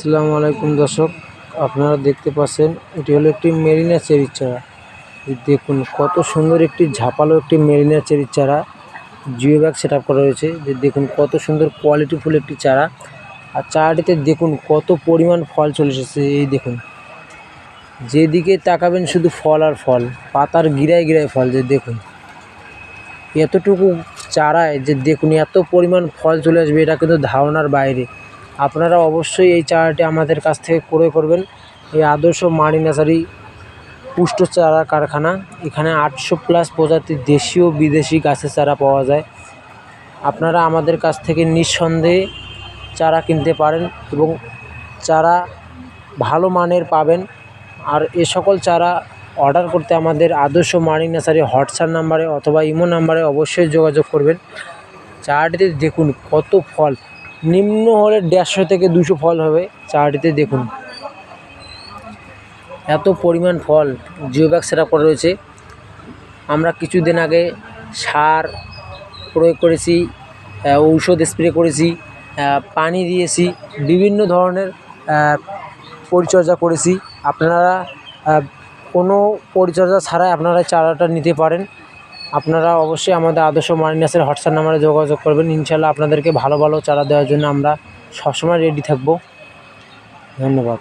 আসসালামু আলাইকুম দর্শক, আপনারা দেখতে পাচ্ছেন এটি হলো একটি মেরিনা চেরির চারা। দেখুন কত সুন্দর একটি ঝাপালো একটি মেরিনা চেরির চারা জিও ব্যাগ সেট আপ করা রয়েছে। যে দেখুন কত সুন্দর কোয়ালিটিফুল একটি চারা, আর চারাটিতে দেখুন কত পরিমাণ ফল চলে এসেছে। এই দেখুন যেদিকে তাকাবেন শুধু ফল আর ফল, পাতার গিরায় গিরায় ফল। যে দেখুন এতটুকু চারায় যে দেখুন এত পরিমাণ ফল চলে আসবে, এটা কিন্তু ধারণার বাইরে। আপনারা অবশ্যই এই চারাটি আমাদের কাছ থেকে ক্রয় করবেন। এই আদর্শ মারি নার্সারি পুষ্ট চারা কারখানা, এখানে 800+ প্রজাতির দেশীয় বিদেশি গাছের চারা পাওয়া যায়। আপনারা আমাদের কাছ থেকে নিঃসন্দেহে চারা কিনতে পারেন এবং চারা ভালো মানের পাবেন। আর এ সকল চারা অর্ডার করতে আমাদের আদর্শ মারি নার্সারি হোয়াটসঅ্যাপ নাম্বারে অথবা ইমো নাম্বারে অবশ্যই যোগাযোগ করবেন। চারাটিতে দেখুন কত ফল, নিম্ন হলে 150 থেকে 200 ফল হবে চারাটিতে। দেখুন এত পরিমাণ ফল জিও ব্যাগ সেট আপ করা রয়েছে। আমরা কিছুদিন আগে সার প্রয়োগ করেছি, ঔষধ স্প্রে করেছি, পানি দিয়েছি, বিভিন্ন ধরনের পরিচর্যা করেছি। আপনারা কোনো পরিচর্যা ছাড়াই আপনারা চারাটা নিতে পারেন। আপনারা অবশ্যই আমাদের আদর্শ মারি নার্সারি হোয়াটসঅ্যাপ নাম্বারে যোগাযোগ করবেন। ইনশাআল্লাহ আপনাদেরকে ভালো ভালো চারা দেওয়ার জন্য আমরা সবসময় রেডি থাকব। ধন্যবাদ।